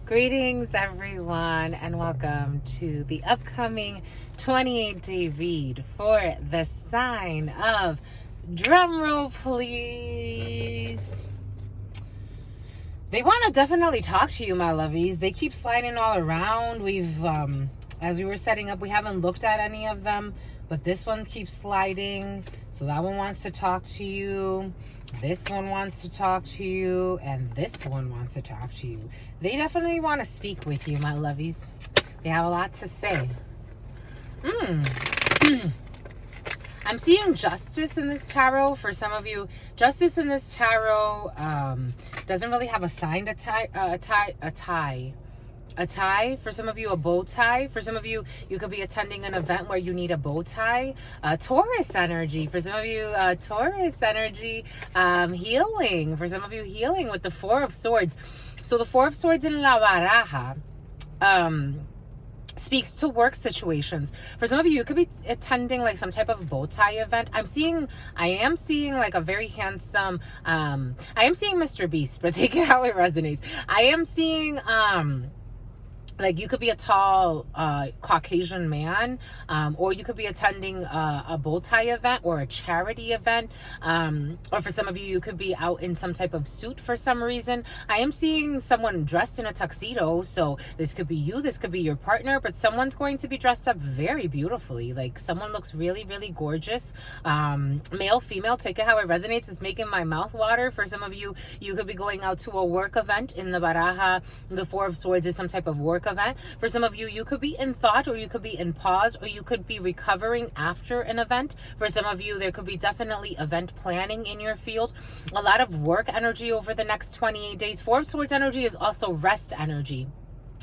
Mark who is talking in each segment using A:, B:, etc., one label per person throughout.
A: Greetings, everyone, and welcome to the upcoming 28-day read for the sign of, drumroll please. They want to definitely talk to you, my lovies. They keep sliding all around. As we were setting up, we haven't looked at any of them, but this one keeps sliding. So that one wants to talk to you. This one wants to talk to you, and this one wants to talk to you. They definitely want to speak with you, my lovies. They have a lot to say. I'm seeing justice in this tarot for some of you. Justice in this tarot doesn't really have a sign to tie. A tie. For some of you, a bow tie. For some of you, you could be attending an event where you need a bow tie. Taurus energy. For some of you, Taurus energy. Healing. For some of you, healing with the Four of Swords. So the Four of Swords in La Baraja speaks to work situations. For some of you could be attending like some type of bow tie event. I am seeing like a very handsome, I am seeing Mr. Beast, but take it how it resonates. I am seeing, like you could be a tall Caucasian man, or you could be attending a bow tie event or a charity event, or for some of you, you could be out in some type of suit for some reason. I am seeing someone dressed in a tuxedo, so this could be you, this could be your partner, but someone's going to be dressed up very beautifully. Like someone looks really, really gorgeous. Male, female, take it how it resonates. It's making my mouth water. For some of you, you could be going out to a work event. In the Baraja, the Four of Swords is some type of work event. For some of you, you could be in thought, or you could be in pause, or you could be recovering after an event. For some of you, there could be definitely event planning in your field. A lot of work energy over the next 28 days. Four of Swords energy is also rest energy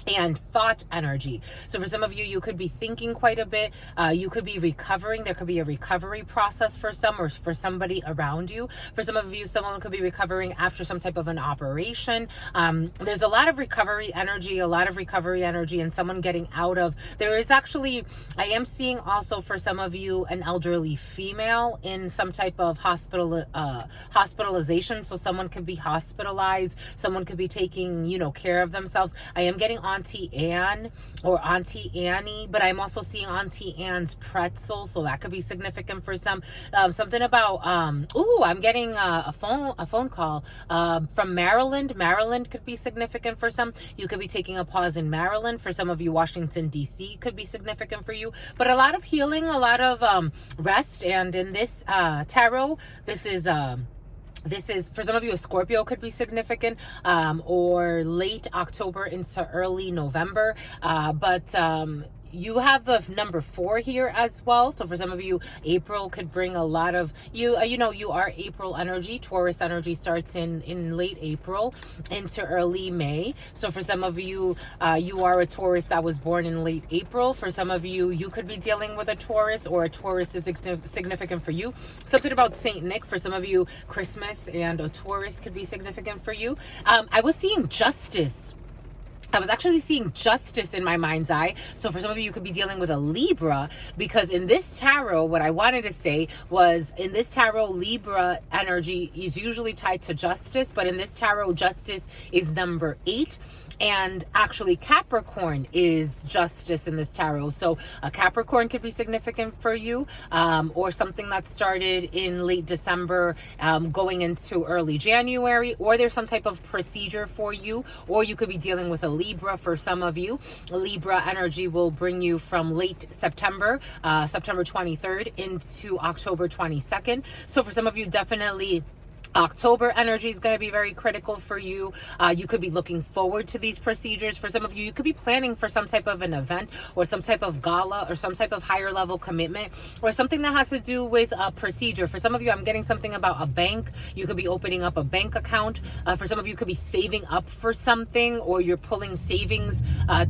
A: and thought energy. So for some of you, you could be thinking quite a bit. You could be recovering. There could be a recovery process for some, or for somebody around you. For some of you, someone could be recovering after some type of an operation. There's a lot of recovery energy, and someone getting out of. There is actually, I am seeing also for some of you, an elderly female in some type of hospitalization. So someone could be hospitalized. Someone could be taking, care of themselves. I am getting Auntie Anne or Auntie Annie, but I'm also seeing Auntie Anne's pretzel, so that could be significant for some. Something about I'm getting a phone call from Maryland. Maryland could be significant for some. You could be taking a pause in Maryland. For some of you, Washington DC could be significant for you, but a lot of healing, a lot of rest. And in this tarot, this is for some of you, a Scorpio could be significant, or late October into early November. But you have the number 4 here as well. So for some of you, April could bring a lot of you. You are April energy. Taurus energy starts in late April into early May. So for some of you, you are a Taurus that was born in late April. For some of you, you could be dealing with a Taurus, or a Taurus is significant for you. Something about Saint Nick. For some of you, Christmas and a Taurus could be significant for you. I was seeing justice. I was actually seeing justice in my mind's eye. So for some of you, you could be dealing with a Libra, because in this tarot, what I wanted to say was, in this tarot, Libra energy is usually tied to justice, but in this tarot, justice is number 8. And actually Capricorn is justice in this tarot. So a Capricorn could be significant for you, or something that started in late December, going into early January, or there's some type of procedure for you, or you could be dealing with a Libra. For some of you, Libra energy will bring you from late September, September 23rd into October 22nd. So for some of you, definitely October energy is going to be very critical for you. You could be looking forward to these procedures. For some of you, you could be planning for some type of an event, or some type of gala, or some type of higher level commitment, or something that has to do with a procedure. For some of you, I'm getting something about a bank. You could be opening up a bank account. For some of you, you could be saving up for something, or you're pulling savings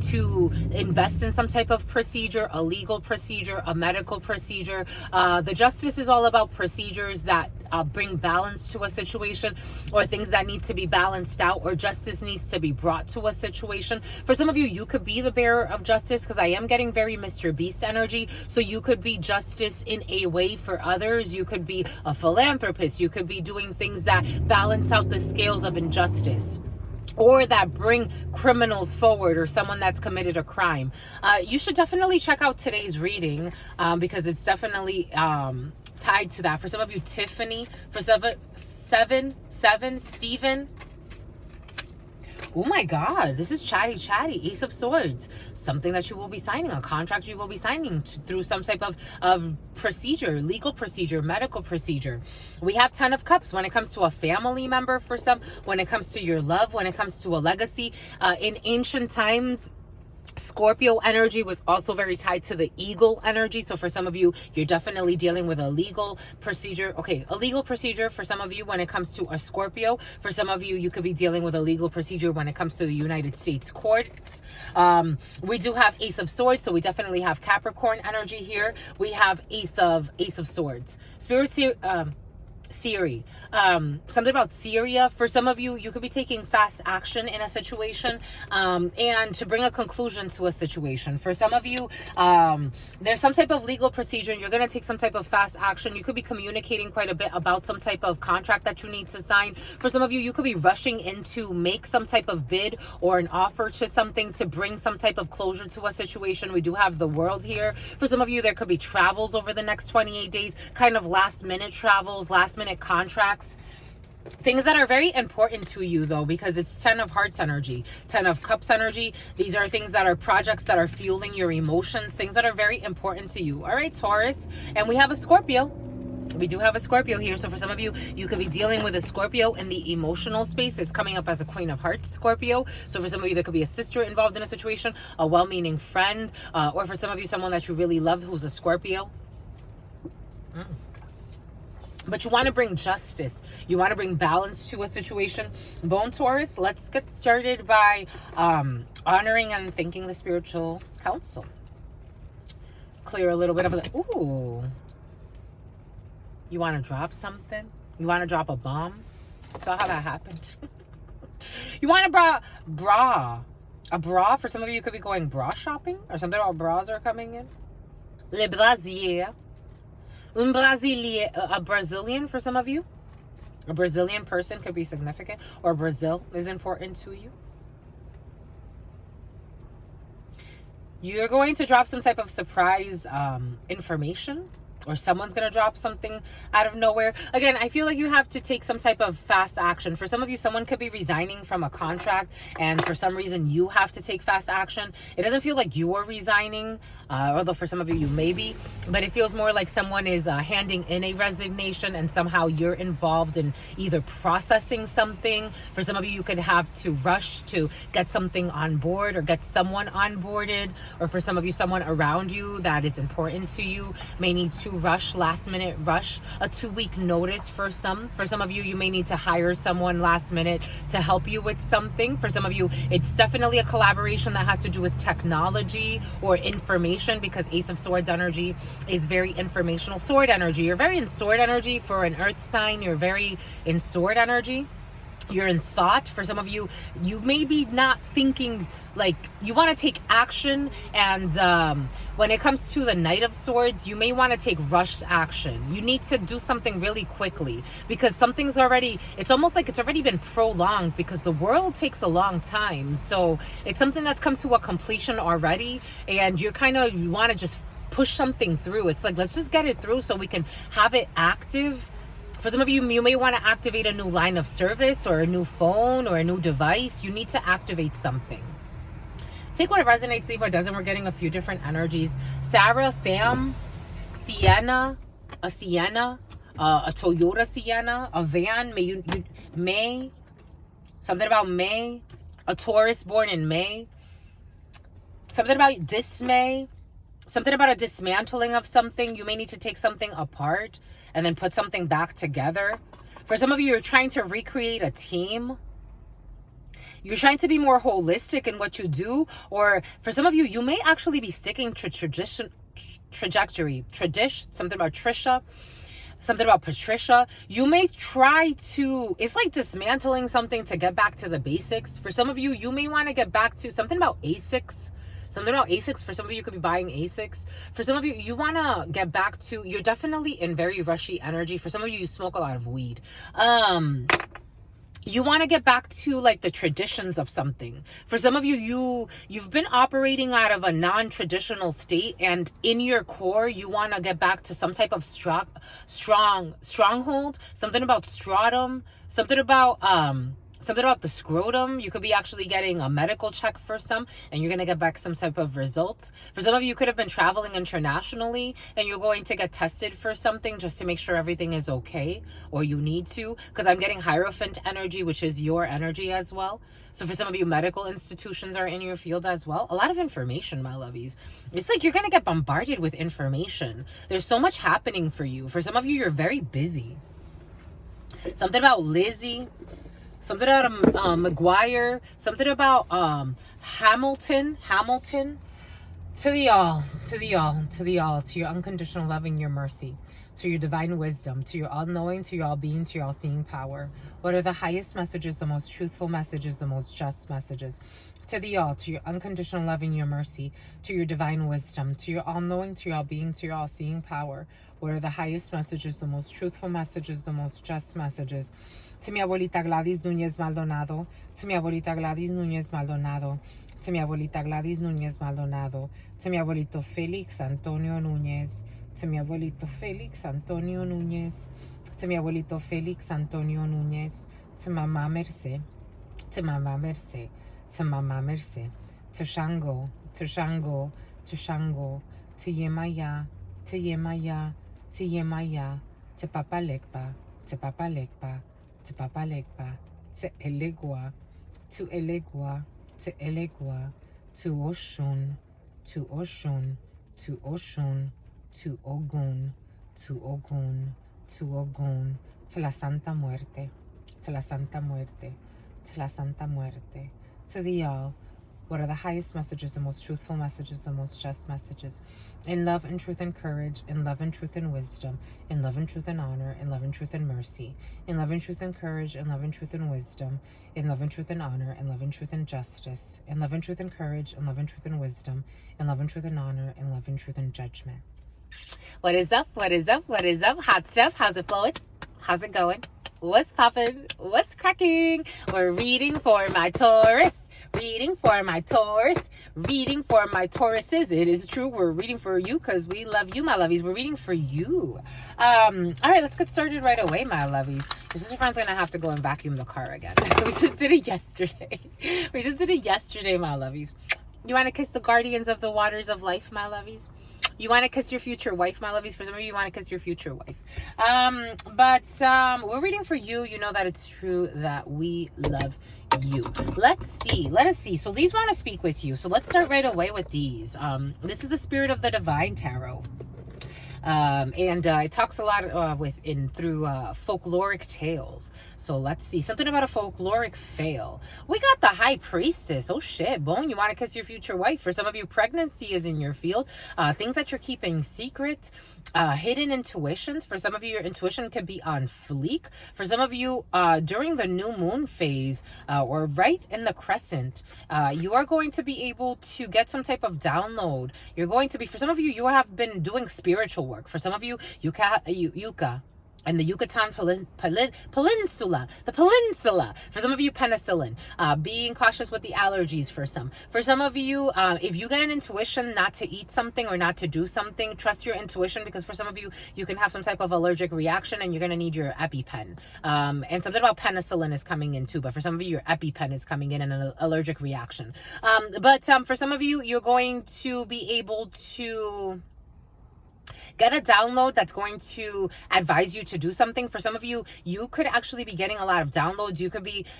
A: to invest in some type of procedure, a legal procedure, a medical procedure. The justice is all about procedures that bring balance to a situation, or things that need to be balanced out, or justice needs to be brought to a situation. For some of you, you could be the bearer of justice, because I am getting very Mr. Beast energy. So you could be justice in a way for others. You could be a philanthropist. You could be doing things that balance out the scales of injustice. or that bring criminals forward, or someone that's committed a crime. You should definitely check out today's reading, because it's definitely tied to that. For some of you, Tiffany. For seven, Stephen. Oh my God, this is chatty. Ace of Swords. Something that you will be signing, a contract you will be signing through some type of procedure, legal procedure, medical procedure. We have 10 of Cups when it comes to a family member for some, when it comes to your love, when it comes to a legacy. In ancient times, Scorpio energy was also very tied to the eagle energy. So for some of you, you're definitely dealing with a legal procedure. Okay, a legal procedure for some of you when it comes to a Scorpio. For some of you, you could be dealing with a legal procedure when it comes to the United States courts. We do have Ace of Swords, so we definitely have Capricorn energy here. We have Ace of Swords. Siri. Something about Syria. For some of you, you could be taking fast action in a situation, and to bring a conclusion to a situation. For some of you, there's some type of legal procedure and you're going to take some type of fast action. You could be communicating quite a bit about some type of contract that you need to sign. For some of you, you could be rushing in to make some type of bid or an offer to something to bring some type of closure to a situation. We do have the World here. For some of you, there could be travels over the next 28 days, kind of last minute travels, last minute contracts, things that are very important to you though, because it's 10 of Hearts energy, 10 of Cups energy. These are things that are projects that are fueling your emotions, things that are very important to you. All right, Taurus. And we have a Scorpio. We do have a Scorpio here. So for some of you, you could be dealing with a Scorpio in the emotional space. It's coming up as a Queen of Hearts Scorpio. So for some of you, there could be a sister involved in a situation, a well-meaning friend, or for some of you, someone that you really love who's a Scorpio. But you want to bring justice. You want to bring balance to a situation. Bone Taurus, let's get started by honoring and thanking the spiritual council. Clear a little bit of the... Ooh. You want to drop something? You want to drop a bomb? Saw how that happened. You want to bra. A bra. For some of you, you could be going bra shopping. Or something about bras are coming in. Le brasier. A Brazilian for some of you. A Brazilian person could be significant, or Brazil is important to you. You're going to drop some type of surprise information, or someone's going to drop something out of nowhere. Again, I feel like you have to take some type of fast action. For some of you, someone could be resigning from a contract, and for some reason, you have to take fast action. It doesn't feel like you are resigning, although for some of you, you may be, but it feels more like someone is handing in a resignation, and somehow you're involved in either processing something. For some of you, you could have to rush to get something on board or get someone onboarded, or for some of you, someone around you that is important to you may need to rush, last minute rush, a 2-week notice for some. For some of you, you may need to hire someone last minute to help you with something. For some of you, it's definitely a collaboration that has to do with technology or information, because Ace of Swords energy is very informational. Sword energy, you're very in sword energy. For an earth sign, you're very in sword energy. You're in thought. For some of you, you may be not thinking, like you want to take action, and when it comes to the Knight of Swords, you may want to take rushed action. You need to do something really quickly, because something's already, it's almost like it's already been prolonged, because the world takes a long time. So it's something that's come to a completion already, and you want to just push something through. It's like, let's just get it through so we can have it active. For some of you, you may want to activate a new line of service or a new phone or a new device. You need to activate something. Take what resonates, leave what doesn't. We're getting a few different energies. Sarah, Sam, Sienna, a Toyota Sienna, a van, May, something about May, a Taurus born in May, something about dismay, something about a dismantling of something. You may need to take something apart and then put something back together. For some of you, you're trying to recreate a team. You're trying to be more holistic in what you do. Or for some of you, you may actually be sticking to something about Trisha, something about Patricia. You may try to, it's like dismantling something to get back to the basics. For some of you, you may want to get back to something about ASICs. Something about ASICs. For some of you, you could be buying ASICs. For some of you, you want to get back to, you're definitely in very rushy energy. For some of you, you smoke a lot of weed. you want to get back to like the traditions of something. For some of you, you've been operating out of a non-traditional state, and in your core you want to get back to some type of stronghold, something about stratum, something about the scrotum. You could be actually getting a medical check for some, and you're going to get back some type of results. For some of you could have been traveling internationally, and you're going to get tested for something just to make sure everything is okay, or you need to, because I'm getting Hierophant energy, which is your energy as well. So for some of you, medical institutions are in your field as well. A lot of information, my lovies. It's like you're going to get bombarded with information. There's so much happening for you. For some of you, you're very busy. Something about Lizzie. Something about McGuire. Something about Hamilton. To the all, to your unconditional love and your mercy, to your divine wisdom, to your all-knowing, to your all-being, to your all-seeing power. What are the highest messages, the most truthful messages, the most just messages? To the all, to your unconditional love and your mercy, to your divine wisdom, to your all-knowing, to your all-being, to your all-seeing power. What are the highest messages, the most truthful messages, the most just messages? To mi abuelita Gladys Núñez Maldonado, to mi abuelita Gladys Núñez Maldonado, to mi abuelita Gladys Núñez Maldonado, to mi abuelito Félix Antonio Núñez, to mi abuelito Félix Antonio Núñez, to mi abuelito Félix Antonio Núñez, to Mamá Mercé, to Mamá Mercé, to Mamá Mercé, to Shango, to Shango, to Shango, to Yemaya, to Yemaya, to Yemaya, to Papa Lekpa, to Papa Lekpa, to Papa Lekpa, to Elegua, to Elegua, to Elegua, to Oshun, to Oshun, to Oshun, to Ogun, to Ogun, to Ogun, to la Santa Muerte, to la Santa Muerte, to la Santa Muerte, to the all. What are the highest messages, the most truthful messages, the most just messages? In love and truth and courage, in love and truth and wisdom, in love and truth and honor, in love and truth and mercy, in love and truth and courage, in love and truth and wisdom, in love and truth and honor, in love and truth and justice, in love and truth and courage, in love and truth and wisdom, in love and truth and honor, in love and truth and judgment. What is up? What is up? What is up? Hot stuff. How's it flowing? How's it going? What's popping? What's cracking? We're reading for my Taurus. Reading for my Taurus, reading for my Tauruses. It is true, we're reading for you because we love you, my lovies. We're reading for you. All right, let's get started right away, my lovies. Your sister friend's gonna have to go and vacuum the car again. We just did it yesterday. My lovies. You want to kiss the guardians of the waters of life, my lovies? You want to kiss your future wife, my lovies? For some of you, you want to kiss your future wife. But we're reading for you. You know that it's true that we love you. Let us see. So these want to speak with you. So let's start right away with these. This is the Spirit of the Divine Tarot. And it talks a lot through folkloric tales. So let's see. Something about a folkloric fail. We got the High Priestess. Oh shit, Bone, you want to kiss your future wife. For some of you, pregnancy is in your field. Things that you're keeping secret. Hidden intuitions. For some of you, your intuition can be on fleek. For some of you, during the new moon phase, or right in the crescent, you are going to be able to get some type of download. You're going to be, for some of you, you have been doing spiritual work. For some of you, Yucca and the Yucatan Peninsula, the peninsula. For some of you, penicillin. Being cautious with the allergies for some. For some of you, if you get an intuition not to eat something or not to do something, trust your intuition, because for some of you, you can have some type of allergic reaction and you're going to need your EpiPen. And something about penicillin is coming in too, but for some of you, your EpiPen is coming in and an allergic reaction. But for some of you, you're going to be able to get a download that's going to advise you to do something. For some of you, you could actually be getting a lot of downloads.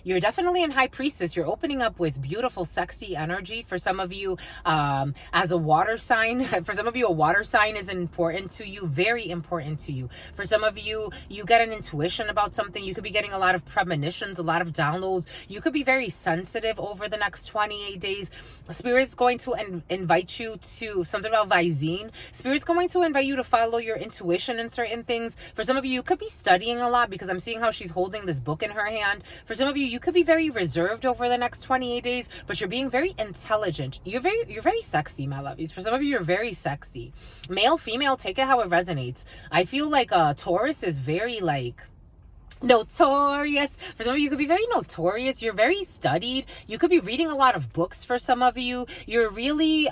A: You're definitely in High Priestess. You're opening up with beautiful, sexy energy. For some of you, as a water sign, for some of you, a water sign is important to you, very important to you. For some of you, you get an intuition about something. You could be getting a lot of premonitions, a lot of downloads. You could be very sensitive over the next 28 days. Spirit's going to invite you to something about Visine. Spirit's going to invite you to follow your intuition in certain things. For some of you, you could be studying a lot, because I'm seeing how she's holding this book in her hand. For some of you, you could be very reserved over the next 28 days, but you're being very intelligent. You're very sexy, my lovies. For some of you, you're very sexy. Male, female, take it how it resonates. I feel like Taurus is very like Notorious. For some of you, you could be very notorious. You're very studied. You could be reading a lot of books. For some of you, you're really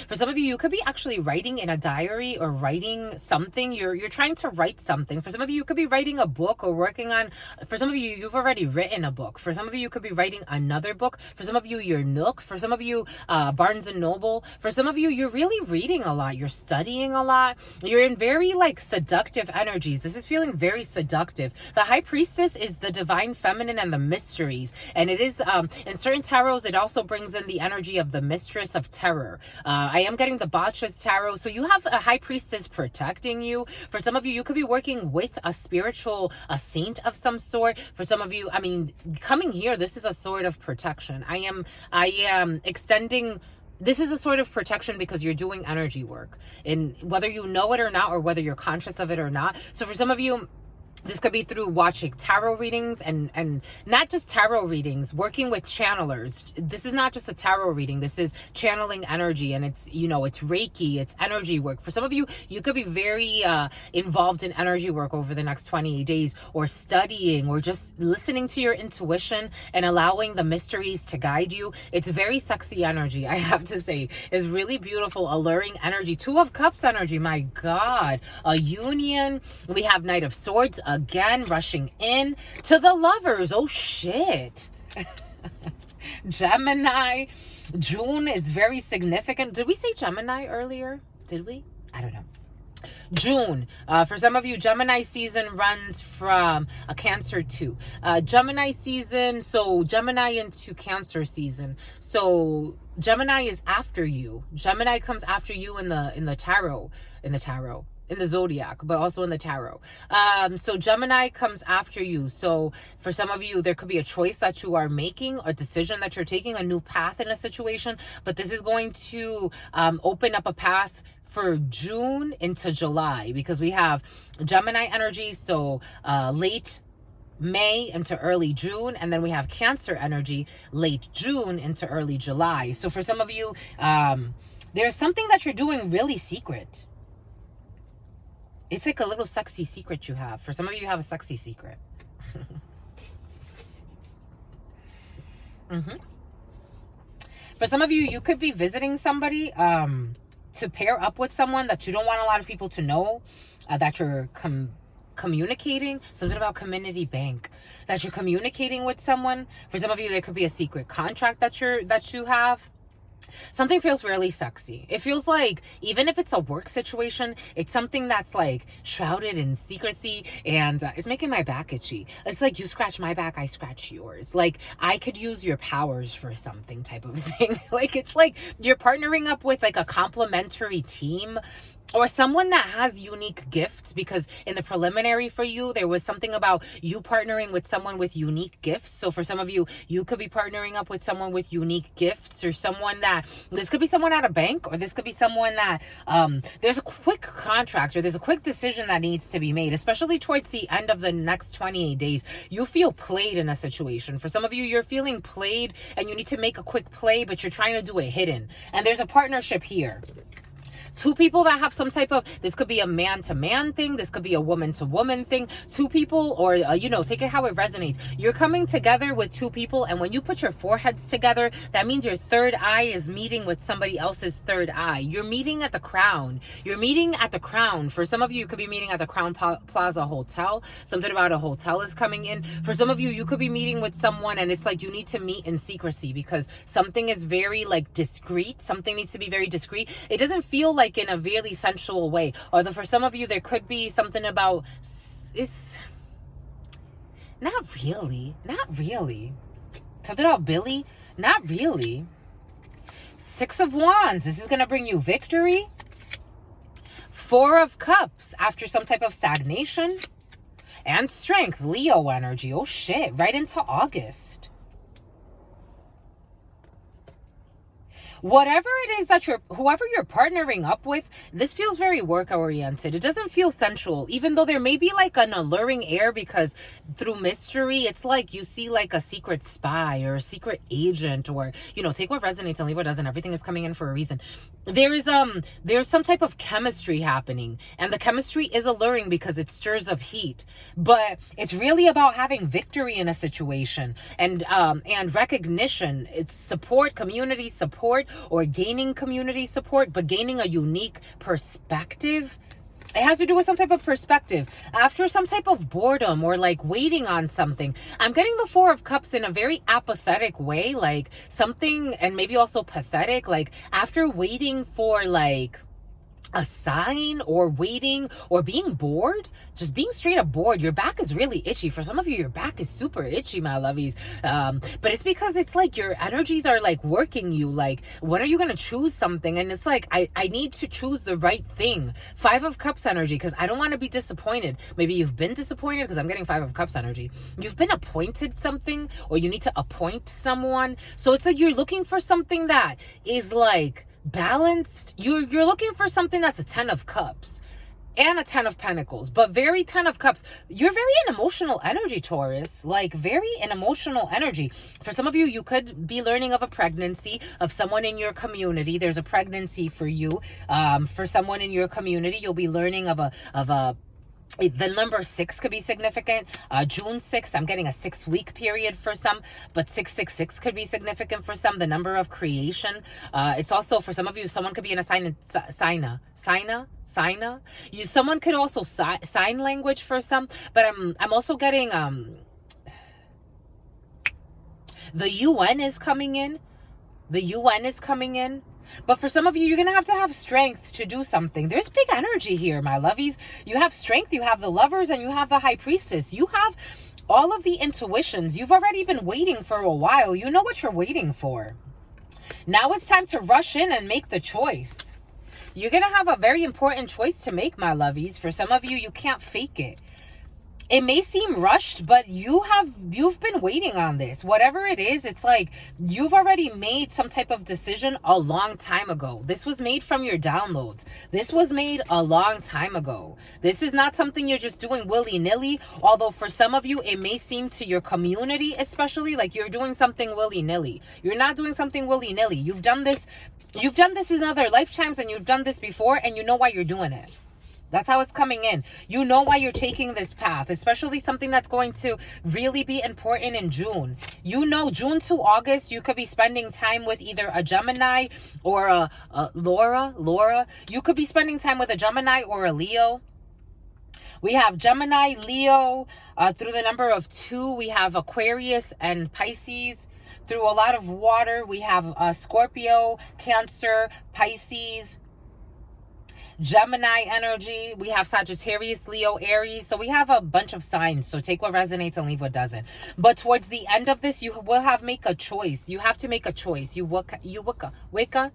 A: for some of you, you could be actually writing in a diary or writing something. You're trying to write something. For some of you, you could be writing a book or working on, for some of you, you've already written a book. For some of you, you could be writing another book. For some of you, your Nook. For some of you, Barnes and Noble. For some of you, you're really reading a lot. You're studying a lot. You're in very like seductive energies. This is feeling very seductive. The High Priestess is the divine feminine and the mysteries. And it is, in certain tarots, it also brings in the energy of the mistress of terror. I am getting the Botch's tarot. So you have a High Priestess protecting you. For some of you, you could be working with a saint of some sort. For some of you, I mean, coming here, this is a sort of protection. I am extending. This is a sort of protection because you're doing energy work, and whether you know it or not, or whether you're conscious of it or not. So for some of you, this could be through watching tarot readings and not just tarot readings, working with channelers. This is not just a tarot reading. This is channeling energy, and it's, you know, it's Reiki, it's energy work. For some of you, you could be very involved in energy work over the next 28 days, or studying, or just listening to your intuition and allowing the mysteries to guide you. It's very sexy energy, I have to say. It's really beautiful, alluring energy. Two of Cups energy, my God. A union. We have Knight of Swords. Again, rushing in to the Lovers. Oh, shit. Gemini. June is very significant. Did we say Gemini earlier? Did we? I don't know. June. For some of you, Gemini season runs from a Cancer too. Gemini season, so Gemini into Cancer season. So Gemini is after you. Gemini comes after you in the tarot. In the zodiac, but also in the tarot. So Gemini comes after you. So for some of you, there could be a choice that you are making, a decision that you're taking, a new path in a situation, but this is going to open up a path for June into July, because we have Gemini energy, so late May into early June, and then we have Cancer energy, late June into early July. So for some of you, there's something that you're doing really secret. It's like a little sexy secret you have. For some of you, you have a sexy secret. For some of you, you could be visiting somebody to pair up with someone that you don't want a lot of people to know, that you're communicating. Something about community bank, that you're communicating with someone. For some of you, there could be a secret contract that you have. Something feels really sexy. It feels like, even if it's a work situation, it's something that's like shrouded in secrecy, and it's making my back itchy. It's like, you scratch my back, I scratch yours. Like, I could use your powers for something type of thing. Like, it's like you're partnering up with like a complementary team, or someone that has unique gifts, because in the preliminary for you, there was something about you partnering with someone with unique gifts. So for some of you, you could be partnering up with someone with unique gifts, or someone that, this could be someone at a bank, or this could be someone that there's a quick contract, or there's a quick decision that needs to be made, especially towards the end of the next 28 days. You feel played in a situation. For some of you, you're feeling played and you need to make a quick play, but you're trying to do it hidden. And there's a partnership here. Two people that have some type of, this could be a man-to-man thing, this could be a woman-to-woman thing. Two people, or, take it how it resonates. You're coming together with two people, and when you put your foreheads together, that means your third eye is meeting with somebody else's third eye. You're meeting at the Crown. You're meeting at the Crown. For some of you, you could be meeting at the Crown Plaza Hotel. Something about a hotel is coming in. For some of you, you could be meeting with someone, and it's like you need to meet in secrecy, because something is very like discreet. Something needs to be very discreet. It doesn't feel like in a really sensual way. Or for some of you, there could be something about, it's not really something about Billy, not really. Six of Wands, this is going to bring you victory. Four of Cups, after some type of stagnation. And strength, Leo energy. Oh shit, right into August. whatever it is that whoever you're partnering up with, this feels very work oriented. It doesn't feel sensual, even though there may be like an alluring air, because through mystery, it's like you see like a secret spy or a secret agent, or, you know, take what resonates and leave what doesn't. Everything is coming in for a reason. There's some type of chemistry happening, and the chemistry is alluring because it stirs up heat, but it's really about having victory in a situation, and recognition. It's support, community support, or gaining community support, but gaining a unique perspective. It has to do with some type of perspective after some type of boredom, or like waiting on something. I'm getting the Four of Cups in a very apathetic way, like something, and maybe also pathetic, like after waiting for like a sign, or waiting, or being bored, just being straight up bored. Your back is really itchy. For some of you, your back is super itchy, my lovies. But it's because it's like your energies are like working you. Like, when are you going to choose something? And it's like, I need to choose the right thing. Five of Cups energy, because I don't want to be disappointed. Maybe you've been disappointed, because I'm getting Five of Cups energy. You've been appointed something, or you need to appoint someone. So it's like you're looking for something that is like balanced. You're looking for something that's a 10 of Cups and a 10 of Pentacles, but very 10 of Cups. You're very in emotional energy, Taurus, like very in emotional energy. For some of you, you could be learning of a pregnancy of someone in your community. There's a pregnancy for you. For someone in your community, you'll be learning of the number 6 could be significant. June 6th, I'm getting a 6-week period for some, but 666 could be significant for some. The number of creation. It's also, for some of you, someone could be in a signa. Someone could also sign language for some, but I'm also getting the UN is coming in. The UN is coming in. But for some of you, you're going to have strength to do something. There's big energy here, my lovies. You have strength, you have the Lovers, and you have the High Priestess. You have all of the intuitions. You've already been waiting for a while. You know what you're waiting for. Now it's time to rush in and make the choice. You're going to have a very important choice to make, my lovies. For some of you, you can't fake it. It may seem rushed, but you've been waiting on this. Whatever it is, it's like you've already made some type of decision a long time ago. This was made from your downloads. This was made a long time ago. This is not something you're just doing willy-nilly. Although for some of you, it may seem to your community, especially, like you're doing something willy-nilly. You're not doing something willy-nilly. You've done this in other lifetimes, and you've done this before, and you know why you're doing it. That's how it's coming in. You know why you're taking this path, especially something that's going to really be important in June. You know, June to August, you could be spending time with either a Gemini or a Laura. You could be spending time with a Gemini or a Leo. We have Gemini, Leo, through the number of 2. We have Aquarius and Pisces. Through a lot of water, we have Scorpio, Cancer, Pisces, Gemini energy. We have Sagittarius, Leo, Aries. So we have a bunch of signs. So take what resonates and leave what doesn't. But towards the end of this, you will make a choice. You have to make a choice. Wicca,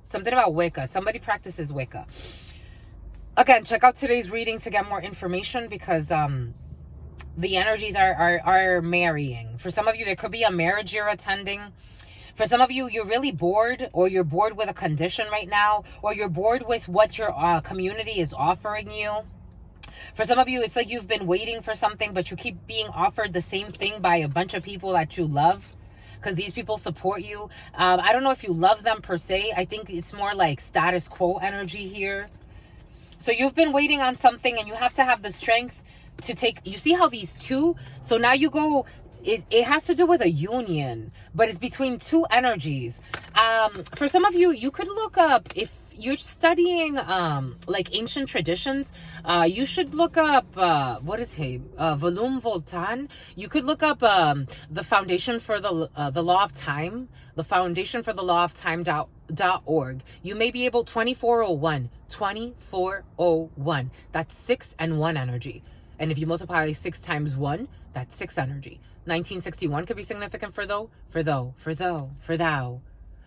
A: something about Wicca. Somebody practices Wicca. Again, check out today's reading to get more information, because the energies are marrying. For some of you, there could be a marriage you're attending. For some of you, you're really bored, or you're bored with a condition right now, or you're bored with what your community is offering you. For some of you, it's like you've been waiting for something, but you keep being offered the same thing by a bunch of people that you love, because these people support you. I don't know if you love them per se. I think it's more like status quo energy here. So you've been waiting on something, and you have to have the strength to take. You see how these two, so now you go. It has to do with a union, but it's between two energies. For some of you, you could look up, if you're studying like ancient traditions, you should look up Volume Voltan. You could look up the Foundation for the Law of Time, the Foundation for the Law of Time.org. You may be able 2401. That's 6 and 1 energy. And if you multiply 6 times 1, that's 6 energy. 1961 could be significant for thou.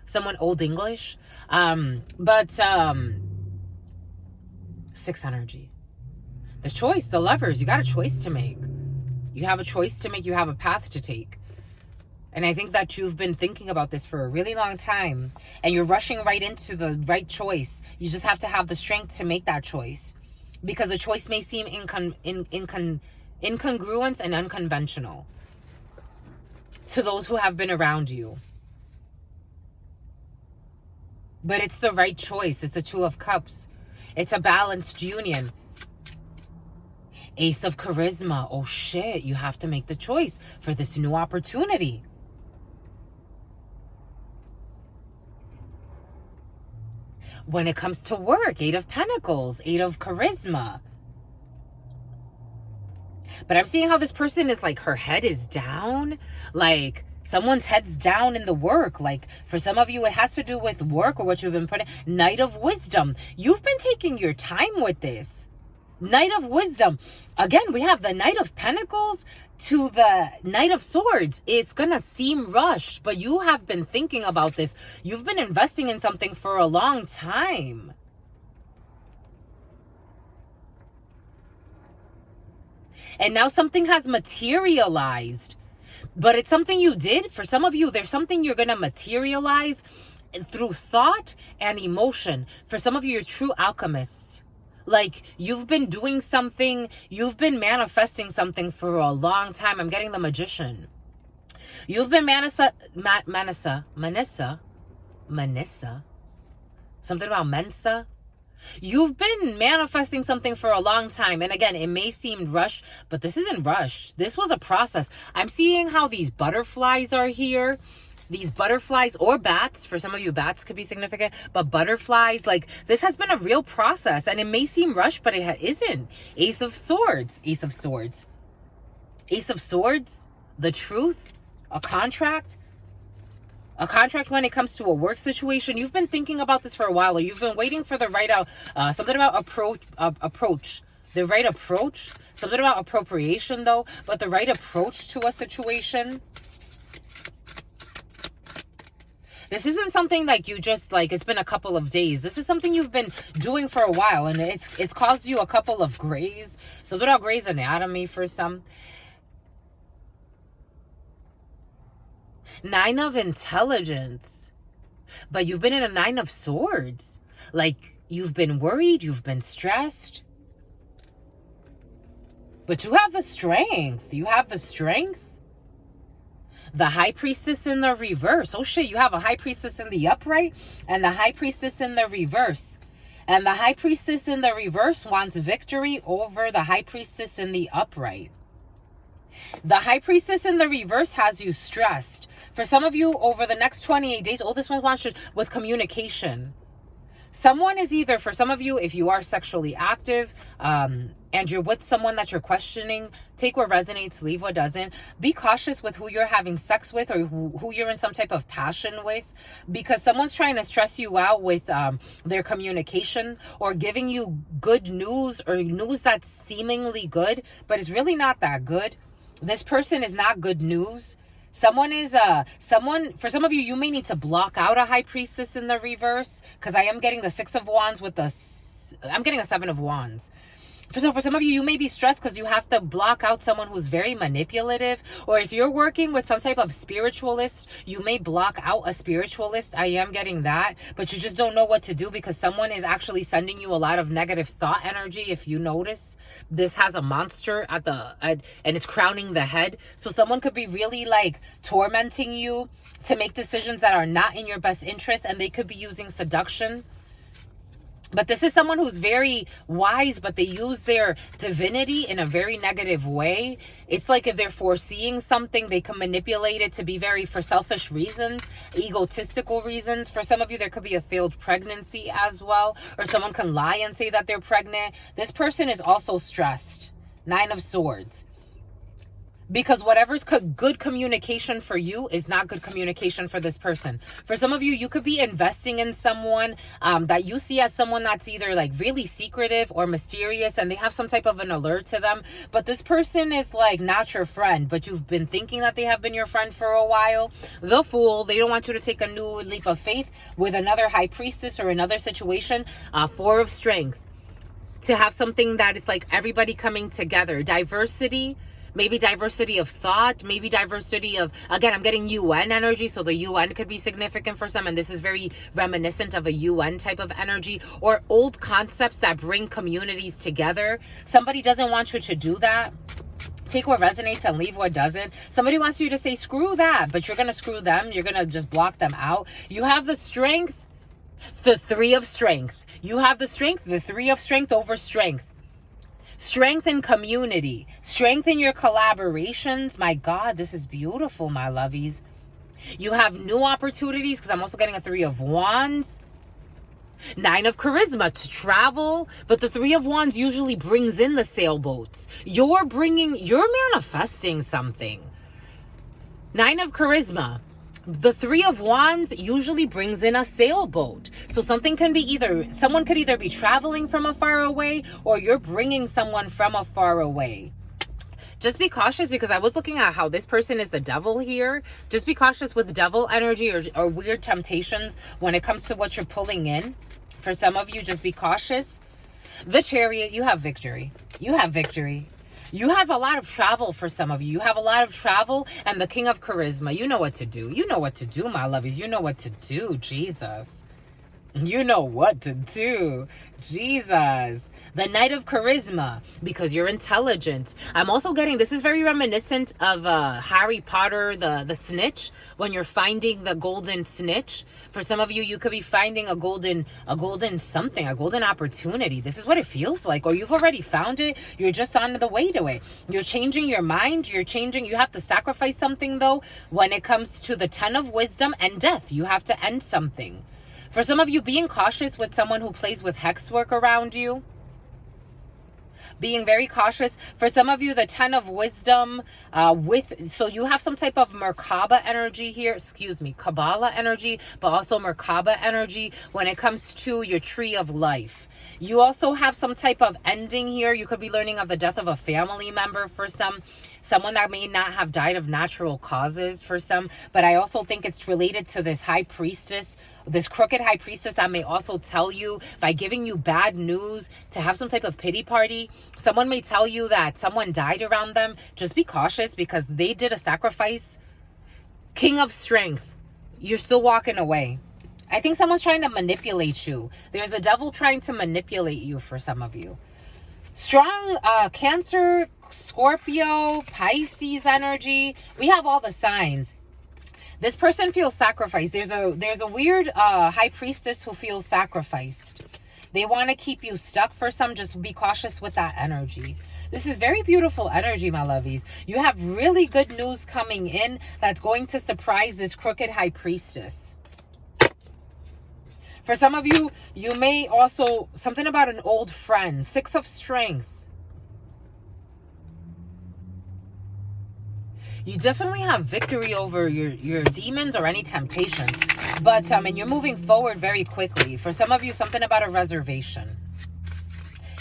A: Someone Old English. But 6 energy. The choice, the Lovers, you got a choice to make. You have a choice to make. You have a path to take. And I think that you've been thinking about this for a really long time. And you're rushing right into the right choice. You just have to have the strength to make that choice. Because the choice may seem incongruent and unconventional to those who have been around you. But it's the right choice. It's the Two of Cups. It's a balanced union. Ace of Charisma. Oh shit, you have to make the choice for this new opportunity. When it comes to work, Eight of Pentacles, Eight of Charisma. But I'm seeing how this person is like, her head is down. Like, someone's head's down in the work. Like, for some of you, it has to do with work or what you've been putting. Knight of Wisdom. You've been taking your time with this. Knight of Wisdom. Again, we have the Knight of Pentacles to the Knight of Swords. It's gonna seem rushed, but you have been thinking about this. You've been investing in something for a long time. And now something has materialized. But it's something you did. For some of you, there's something you're going to materialize through thought and emotion. For some of you, you're true alchemists. Like, you've been doing something, you've been manifesting something for a long time. I'm getting the Magician. You've been Manissa. Something about Mensa. You've been manifesting something for a long time. And again, it may seem rushed, but this isn't rushed. This was a process. I'm seeing how these butterflies are here. These butterflies or bats, for some of you, bats could be significant, but butterflies, like, this has been a real process. And it may seem rushed, but it isn't. Ace of Swords. Ace of Swords. Ace of Swords. The truth. A contract. A contract when it comes to a work situation. You've been thinking about this for a while. Or you've been waiting for the right something about approach. The right approach. Something about appropriation, though. But the right approach to a situation. This isn't something like you just, like, it's been a couple of days. This is something you've been doing for a while. And it's caused you a couple of grays. Something about Grey's Anatomy for some. Nine of Intelligence. But you've been in a Nine of Swords. Like, you've been worried. You've been stressed. But you have the strength. You have the strength. The High Priestess in the reverse. Oh, shit. You have a High Priestess in the upright and the High Priestess in the reverse. And the High Priestess in the reverse wants victory over the High Priestess in the upright. The High Priestess in the reverse has you stressed. For some of you, over the next 28 days, this one wants you with communication. Someone is either, for some of you, if you are sexually active, and you're with someone that you're questioning, take what resonates, leave what doesn't. Be cautious with who you're having sex with or who you're in some type of passion with, because someone's trying to stress you out with their communication or giving you good news or news that's seemingly good, but it's really not that good. This person is not good news. Someone is for some of you, you may need to block out a High Priestess in the reverse, because I am getting the Six of Wands I'm getting a Seven of Wands. So for some of you, you may be stressed because you have to block out someone who's very manipulative. Or if you're working with some type of spiritualist, you may block out a spiritualist. I am getting that. But you just don't know what to do because someone is actually sending you a lot of negative thought energy. If you notice, this has a monster and it's crowning the head. So someone could be really like tormenting you to make decisions that are not in your best interest. And they could be using seduction. But this is someone who's very wise, but they use their divinity in a very negative way. It's like if they're foreseeing something, they can manipulate it to be for selfish reasons, egotistical reasons. For some of you, there could be a failed pregnancy as well, or someone can lie and say that they're pregnant. This person is also stressed. Nine of Swords. Because whatever's good communication for you is not good communication for this person. For some of you, you could be investing in someone that you see as someone that's either like really secretive or mysterious, and they have some type of an allure to them. But this person is like not your friend, but you've been thinking that they have been your friend for a while. The Fool, they don't want you to take a new leap of faith with another High Priestess or another situation. Four of Strength. To have something that is like everybody coming together. Diversity. Maybe diversity of thought, maybe diversity of, again, I'm getting UN energy, so the UN could be significant for some, and this is very reminiscent of a UN type of energy, or old concepts that bring communities together. Somebody doesn't want you to do that. Take what resonates and leave what doesn't. Somebody wants you to say, screw that, but you're going to screw them. You're going to just block them out. You have the strength, the 3 of strength. You have the strength, the 3 of strength over strength. Strength in community, strength in your collaborations. My God, this is beautiful, my lovies. You have new opportunities, because I'm also getting a 3 of wands. 9 of charisma, to travel, but the 3 of wands usually brings in the sailboats. You're manifesting something. 9 of charisma. The 3 of wands usually brings in a sailboat. So someone could either be traveling from afar away, or you're bringing someone from afar away. Just be cautious, because I was looking at how this person is the devil here. Just be cautious with devil energy or weird temptations when it comes to what you're pulling in. For some of you, just be cautious. The Chariot, you have victory. You have victory. You have a lot of travel for some of you. You have a lot of travel, and the King of Charisma. You know what to do. You know what to do, my lovies. You know what to do, Jesus. You know what to do, Jesus. The Knight of Charisma, because you're intelligent. I'm also getting, this is very reminiscent of Harry Potter, the snitch, when you're finding the golden snitch. For some of you, you could be finding a golden opportunity. This is what it feels like. Or you've already found it. You're just on the way to it. You're changing your mind. You have to sacrifice something, though, when it comes to the 10 of wisdom and death. You have to end something. For some of you, being cautious with someone who plays with hex work around you. Being very cautious. For some of you, the 10 of wisdom, so you have some type of Merkaba energy here, Kabbalah energy, but also Merkaba energy when it comes to your tree of life. You also have some type of ending here. You could be learning of the death of a family member for someone that may not have died of natural causes for some, but I also think it's related to this high priestess, this crooked high priestess that may also tell you by giving you bad news to have some type of pity party. Someone may tell you that someone died around them. Just be cautious, because they did a sacrifice. King of strength, you're still walking away. I think someone's trying to manipulate you. There's a devil trying to manipulate you for some of you. Strong Cancer, Scorpio, Pisces energy. We have all the signs. This person feels sacrificed. There's a weird high priestess who feels sacrificed. They want to keep you stuck for some. Just be cautious with that energy. This is very beautiful energy, my lovies. You have really good news coming in that's going to surprise this crooked high priestess. For some of you, you may also, something about an old friend. 6 of strength. You definitely have victory over your demons or any temptations. But, and you're moving forward very quickly. For some of you, something about a reservation.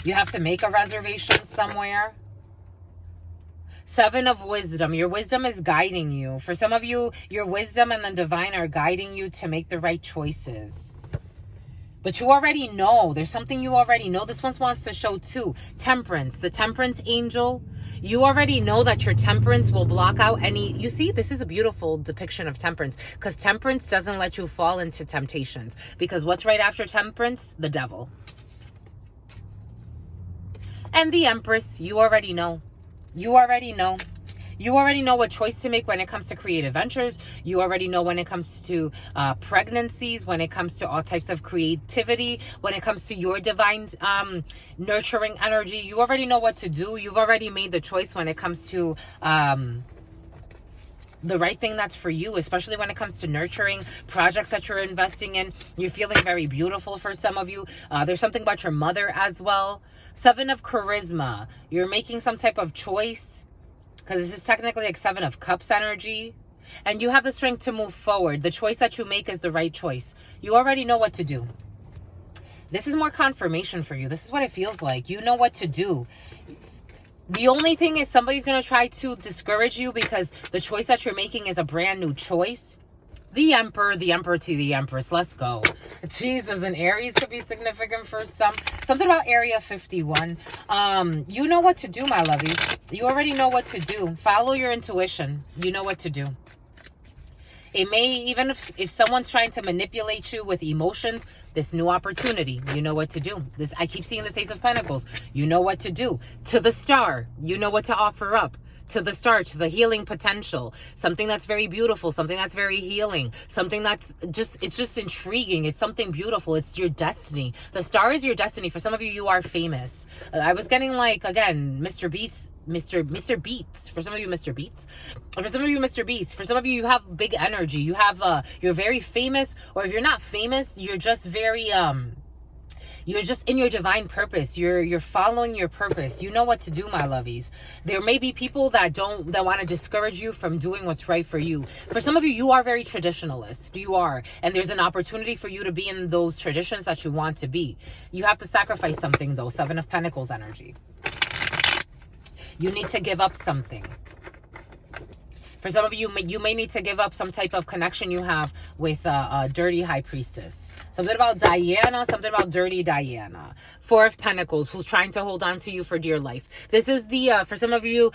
A: You have to make a reservation somewhere. 7 of wisdom. Your wisdom is guiding you. For some of you, your wisdom and the divine are guiding you to make the right choices. But you already know. There's something you already know. This one wants to show too. Temperance. The temperance angel. You already know that your temperance will block out any... You see, this is a beautiful depiction of temperance. Because temperance doesn't let you fall into temptations. Because what's right after temperance? The devil. And the Empress. You already know. You already know. You already know what choice to make when it comes to creative ventures. You already know when it comes to pregnancies, when it comes to all types of creativity, when it comes to your divine nurturing energy. You already know what to do. You've already made the choice when it comes to the right thing that's for you, especially when it comes to nurturing projects that you're investing in. You're feeling very beautiful for some of you. There's something about your mother as well. 7 of charisma. You're making some type of choice, because this is technically like 7 of cups energy. And you have the strength to move forward. The choice that you make is the right choice. You already know what to do. This is more confirmation for you. This is what it feels like. You know what to do. The only thing is somebody's going to try to discourage you because the choice that you're making is a brand new choice. The Emperor to the Empress. Let's go. Jesus, and Aries could be significant for some. Something about Area 51. You know what to do, my lovies. You already know what to do. Follow your intuition. You know what to do. It may, even if someone's trying to manipulate you with emotions, this new opportunity, you know what to do. This, I keep seeing the Ace of Pentacles. You know what to do. To the Star, you know what to offer up. To the Star, to the healing potential. Something that's very beautiful. Something that's very healing. Something that's just, it's just intriguing. It's something beautiful. It's your destiny. The Star is your destiny. For some of you, you are famous. I was getting like, again, Mr. Beast. Mr. Beats. For some of you, Mr. Beats. For some of you, Mr. Beast. For some of you, you have big energy. You have, you're very famous. Or if you're not famous, you're just very, you're just in your divine purpose. You're following your purpose. You know what to do, my lovies. There may be people that want to discourage you from doing what's right for you. For some of you, you are very traditionalist. You are. And there's an opportunity for you to be in those traditions that you want to be. You have to sacrifice something, though. 7 of Pentacles energy. You need to give up something. For some of you, you may need to give up some type of connection you have with a dirty high priestess. Something about Diana, something about dirty Diana. 4 of Pentacles, who's trying to hold on to you for dear life. This is the, for some of you,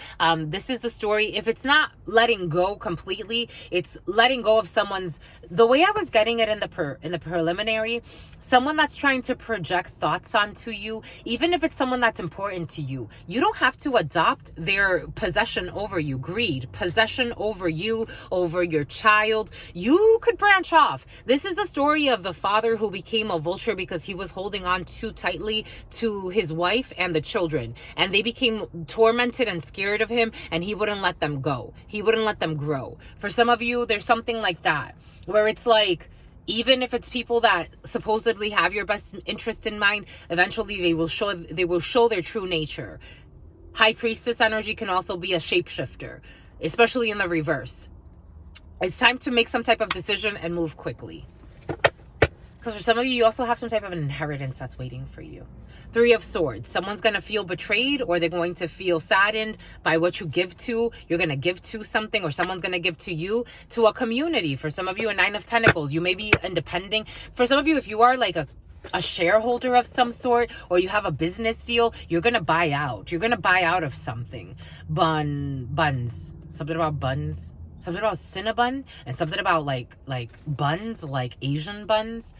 A: this is the story. If it's not letting go completely, it's letting go of someone's, the way I was getting it in the preliminary, someone that's trying to project thoughts onto you, even if it's someone that's important to you. You don't have to adopt their possession over you. Greed, possession over you, over your child. You could branch off. This is the story of the father who became a vulture because he was holding on too tightly to his wife and the children, and they became tormented and scared of him, and he wouldn't let them go. He wouldn't let them grow. For some of you, there's something like that where it's like, even if it's people that supposedly have your best interest in mind, eventually they will show their true nature. High Priestess energy can also be a shapeshifter, especially in the reverse. It's time to make some type of decision and move quickly. Because for some of you, you also have some type of an inheritance that's waiting for you. 3 of Swords. Someone's going to feel betrayed, or they're going to feel saddened by what you give to. You're going to give to something, or someone's going to give to you, to a community. For some of you, a 9 of Pentacles. You may be independent. For some of you, if you are like a shareholder of some sort, or you have a business deal, you're going to buy out. You're going to buy out of something. Buns. Something about buns. Something about Cinnabon. And something about like buns, like Asian buns.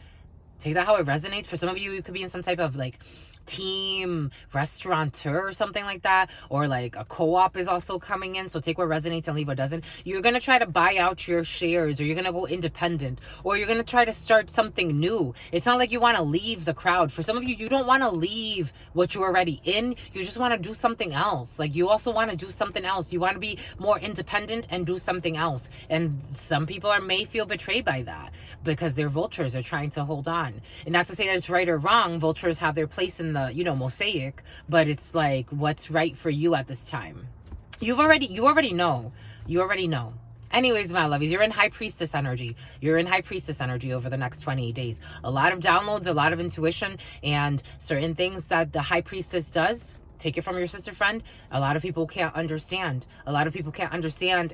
A: Take that how it resonates. For some of you, you could be in some type of like team restaurateur or something like that, or like a co-op is also coming in. So take what resonates and leave what doesn't. You're going to try to buy out your shares, or you're going to go independent, or you're going to try to start something new. It's not like you want to leave the crowd. For some of you, you don't want to leave what you're already in. You just want to do something else. Like you also want to do something else. You want to be more independent and do something else. And some people may feel betrayed by that because they're vultures are trying to hold on. And not to say that it's right or wrong. Vultures have their place in the, mosaic, but it's like what's right for you at this time. You already know. Anyways, my lovies, you're in High Priestess energy. You're in High Priestess energy over the next 28 days. A lot of downloads, a lot of intuition, and certain things that the High Priestess does. Take it from your sister friend. A lot of people can't understand.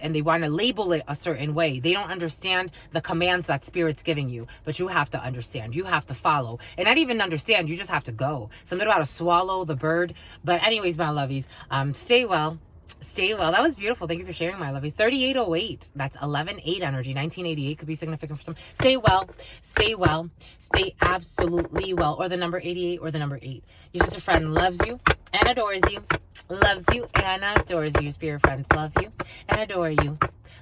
A: And they want to label it a certain way. They don't understand the commands that Spirit's giving you. But you have to understand. You have to follow. And not even understand. You just have to go. Something about a swallow, the bird. But anyways, my lovies, stay well. Stay well. That was beautiful. Thank you for sharing, my lovies. 3808. That's 11-8 energy. 1988 could be significant for some. Stay well. Stay well. Stay absolutely well. Or the number 88 or the number 8. Your sister friend loves you and adores you. Loves you and adores you. Your spirit friends love you and adore you.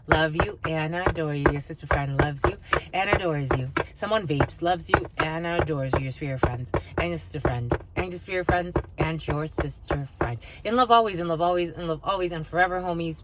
A: Love you and adore you. Your sister friend loves you and adores you. Someone vapes, loves you and adores you. Your spirit friends and your sister friend and your spirit friends and your sister friend. In love always, in love always, in love always, and forever, homies.